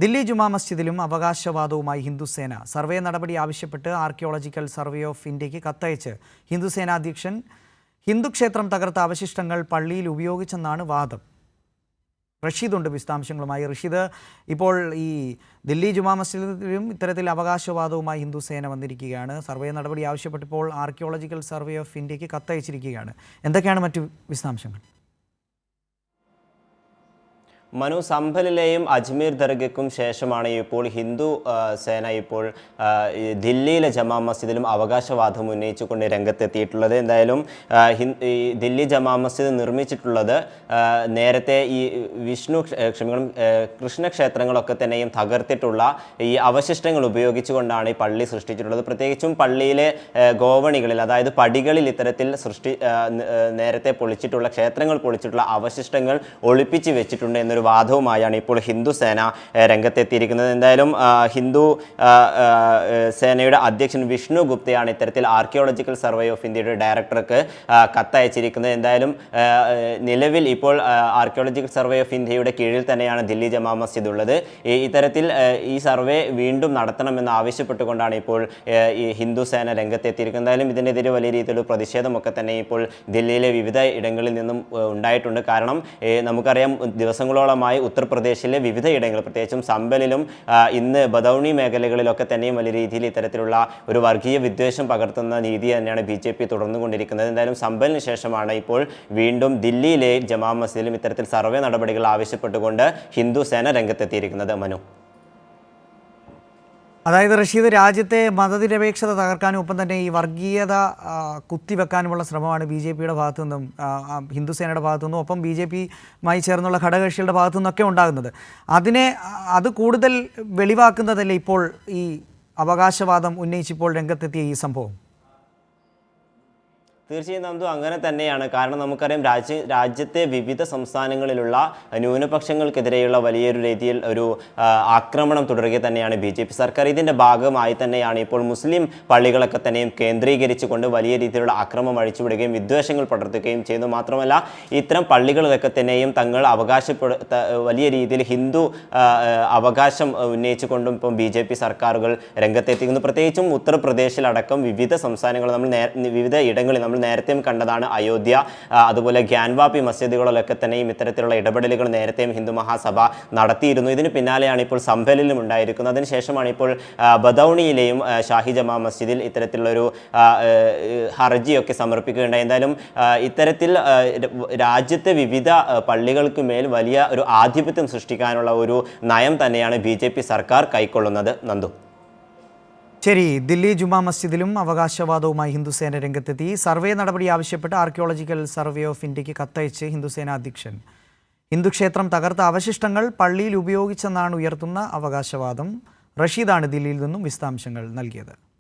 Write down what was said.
ദില്ലി ജുമാ മസ്ജിദിലും അവകാശവാദവുമായി Hindu Sena survey നടപടി ആവശ്യപ്പെട്ട് archaeological survey of ഇന്ത്യക്ക് കത്തയച്ച് ഹിന്ദുസേന അധ്യക്ഷൻ ഹിന്ദുക്ഷേത്രം തകർത്ത അവശിഷ്ടങ്ങൾ പള്ളിയിൽ ഉപയോഗിച്ചെന്നാണ് വാദം. റഷീദുണ്ട് വിശദാംശങ്ങളുമായി. റഷീദ്, ഇപ്പോൾ ഈ ദില്ലി ജുമാ മസ്ജിദിലും ഇത്തരത്തിൽ അവകാശവാദവുമായി ഹിന്ദുസേന വന്നിരിക്കുകയാണ്. സർവേ നടപടി ആവശ്യപ്പെട്ടപ്പോൾ ആർക്കിയോളജിക്കൽ സർവേ ഓഫ് ഇന്ത്യക്ക് കത്തയച്ചിരിക്കുകയാണ്. എന്തൊക്കെയാണ് മറ്റു വിശദാംശങ്ങൾ? മനു, സംഭലിലെയും അജ്മീർ ദർഗയ്ക്കും ശേഷമാണ് ഇപ്പോൾ ഹിന്ദു സേന ഇപ്പോൾ ദില്ലിയിലെ ജമാ മസ്ജിദിലും അവകാശവാദം ഉന്നയിച്ചുകൊണ്ട് രംഗത്തെത്തിയിട്ടുള്ളത്. എന്തായാലും ദില്ലി ജമാ മസ്ജിദ് നിർമ്മിച്ചിട്ടുള്ളത് നേരത്തെ ഈ കൃഷ്ണക്ഷേത്രങ്ങളൊക്കെ തന്നെയും തകർത്തിട്ടുള്ള ഈ അവശിഷ്ടങ്ങൾ ഉപയോഗിച്ചുകൊണ്ടാണ് ഈ പള്ളി സൃഷ്ടിച്ചിട്ടുള്ളത്. പ്രത്യേകിച്ചും പള്ളിയിലെ ഗോവണികളിൽ, അതായത് പടികളിൽ ഇത്തരത്തിൽ നേരത്തെ പൊളിച്ചിട്ടുള്ള ക്ഷേത്രങ്ങൾ പൊളിച്ചിട്ടുള്ള അവശിഷ്ടങ്ങൾ ഒളിപ്പിച്ച് വെച്ചിട്ടുണ്ട് എന്നൊരു വാദവുമായാണ് ഇപ്പോൾ ഹിന്ദുസേന രംഗത്തെത്തിയിരിക്കുന്നത്. എന്തായാലും ഹിന്ദു സേനയുടെ അധ്യക്ഷൻ വിഷ്ണു ഗുപ്തയാണ് ഇത്തരത്തിൽ ആർക്കിയോളജിക്കൽ സർവേ ഓഫ് ഇന്ത്യയുടെ ഡയറക്ടർക്ക് കത്തയച്ചിരിക്കുന്നത്. എന്തായാലും നിലവിൽ ഇപ്പോൾ ആർക്കിയോളജിക്കൽ സർവേ ഓഫ് ഇന്ത്യയുടെ കീഴിൽ തന്നെയാണ് ദില്ലി ജമാ മസ്ജിദ് ഉള്ളത്. ഇത്തരത്തിൽ ഈ സർവേ വീണ്ടും നടത്തണമെന്ന് ആവശ്യപ്പെട്ടുകൊണ്ടാണ് ഇപ്പോൾ ഈ ഹിന്ദു സേന രംഗത്തെത്തിയിരിക്കുന്നത്. എന്തായാലും ഇതിനെതിരെ വലിയ രീതിയിലുള്ള പ്രതിഷേധമൊക്കെ തന്നെ ഇപ്പോൾ ദില്ലിയിലെ വിവിധ ഇടങ്ങളിൽ നിന്നും ഉണ്ടായിട്ടുണ്ട്. കാരണം നമുക്കറിയാം, ദിവസങ്ങളോളം ഉത്തർപ്രദേശിലെ വിവിധ ഇടങ്ങൾ, പ്രത്യേകിച്ചും സംബലിലും ഇന്ന് ബദൌണി മേഖലകളിലൊക്കെ തന്നെയും വലിയ രീതിയിൽ ഇത്തരത്തിലുള്ള ഒരു വർഗീയ വിദ്വേഷം പകർത്തുന്ന രീതി തന്നെയാണ് BJP തുടർന്നുകൊണ്ടിരിക്കുന്നത്. എന്തായാലും സംബലിന് ശേഷമാണ് ഇപ്പോൾ വീണ്ടും ദില്ലിയിലെ ജമാ മസ്ജിദിലും ഇത്തരത്തിൽ സർവേ നടപടികൾ ആവശ്യപ്പെട്ടുകൊണ്ട് ഹിന്ദു സേന രംഗത്തെത്തിയിരിക്കുന്നത്. മനു, അതായത് റഷീദ്, രാജ്യത്തെ മതനിരപേക്ഷത തകർക്കാനും ഒപ്പം തന്നെ ഈ വർഗീയത കുത്തിവെക്കാനുമുള്ള ശ്രമമാണ് BJPയുടെ ഭാഗത്തു നിന്നും, ഹിന്ദുസേനയുടെ ഭാഗത്തു നിന്നും, ഒപ്പം BJPയുമായി ചേർന്നുള്ള ഘടകകക്ഷികളുടെ ഭാഗത്തു നിന്നൊക്കെ ഉണ്ടാകുന്നത്. അത് കൂടുതൽ വെളിവാക്കുന്നതല്ലേ ഇപ്പോൾ ഈ അവകാശവാദം ഉന്നയിച്ചിപ്പോൾ രംഗത്തെത്തിയ ഈ സംഭവം? തീർച്ചയായും നന്ദു, അങ്ങനെ തന്നെയാണ്. കാരണം നമുക്കറിയാം, രാജ്യത്തെ വിവിധ സംസ്ഥാനങ്ങളിലുള്ള ന്യൂനപക്ഷങ്ങൾക്കെതിരെയുള്ള വലിയൊരു രീതിയിൽ ഒരു ആക്രമണം തുടരുക തന്നെയാണ് BJP സർക്കാർ. ഇതിൻ്റെ ഭാഗമായി തന്നെയാണ് ഇപ്പോൾ മുസ്ലിം പള്ളികളൊക്കെ തന്നെയും കേന്ദ്രീകരിച്ചുകൊണ്ട് വലിയ രീതിയിലുള്ള അക്രമം അഴിച്ചുവിടുകയും വിദ്വേഷങ്ങൾ പടർത്തുകയും ചെയ്യുന്നു. മാത്രമല്ല, ഇത്തരം പള്ളികളിലൊക്കെ തന്നെയും തങ്ങൾ വലിയ രീതിയിൽ ഹിന്ദു അവകാശം ഉന്നയിച്ചുകൊണ്ടും ഇപ്പം BJP സർക്കാരുകൾ രംഗത്തെത്തിക്കുന്നു. പ്രത്യേകിച്ചും ഉത്തർപ്രദേശിലടക്കം വിവിധ സംസ്ഥാനങ്ങൾ, വിവിധ ഇടങ്ങളിൽ നമ്മൾ നേരത്തെയും കണ്ടതാണ്. അയോധ്യ, അതുപോലെ ഗ്യാൻവാപ്പി മസ്ജിദുകളിലൊക്കെ തന്നെയും ഇത്തരത്തിലുള്ള ഇടപെടലുകൾ നേരത്തെയും ഹിന്ദു മഹാസഭ നടത്തിയിരുന്നു. ഇതിന് പിന്നാലെയാണ് ഇപ്പോൾ സംഭലിലും ഉണ്ടായിരിക്കുന്നത്. അതിനുശേഷമാണ് ഇപ്പോൾ ബദൌണിയിലെയും ഷാഹി ജമാ മസ്ജിദിൽ ഇത്തരത്തിലുള്ളൊരു ഹർജിയൊക്കെ സമർപ്പിക്കുകയുണ്ടായി. എന്തായാലും ഇത്തരത്തിൽ രാജ്യത്തെ വിവിധ പള്ളികൾക്ക് മേൽ വലിയ ഒരു ആധിപത്യം സൃഷ്ടിക്കാനുള്ള ഒരു നയം തന്നെയാണ് BJP സർക്കാർ കൈക്കൊള്ളുന്നത്. നന്ദു, ശരി. ദില്ലി ജുമാ മസ്ജിദിലും അവകാശവാദവുമായി ഹിന്ദുസേന രംഗത്തെത്തി. സർവേ നടപടി ആവശ്യപ്പെട്ട് ആർക്കിയോളജിക്കൽ സർവേ ഓഫ് ഇന്ത്യക്ക് കത്തയച്ച് ഹിന്ദുസേന അധ്യക്ഷൻ ഹിന്ദുക്ഷേത്രം തകർത്ത അവശിഷ്ടങ്ങൾ പള്ളിയിൽ ഉപയോഗിച്ചെന്നാണ് ഉയർത്തുന്ന അവകാശവാദം. റഷീദാണ് ദില്ലിയിൽ നിന്നും വിശദാംശങ്ങൾ നൽകിയത്.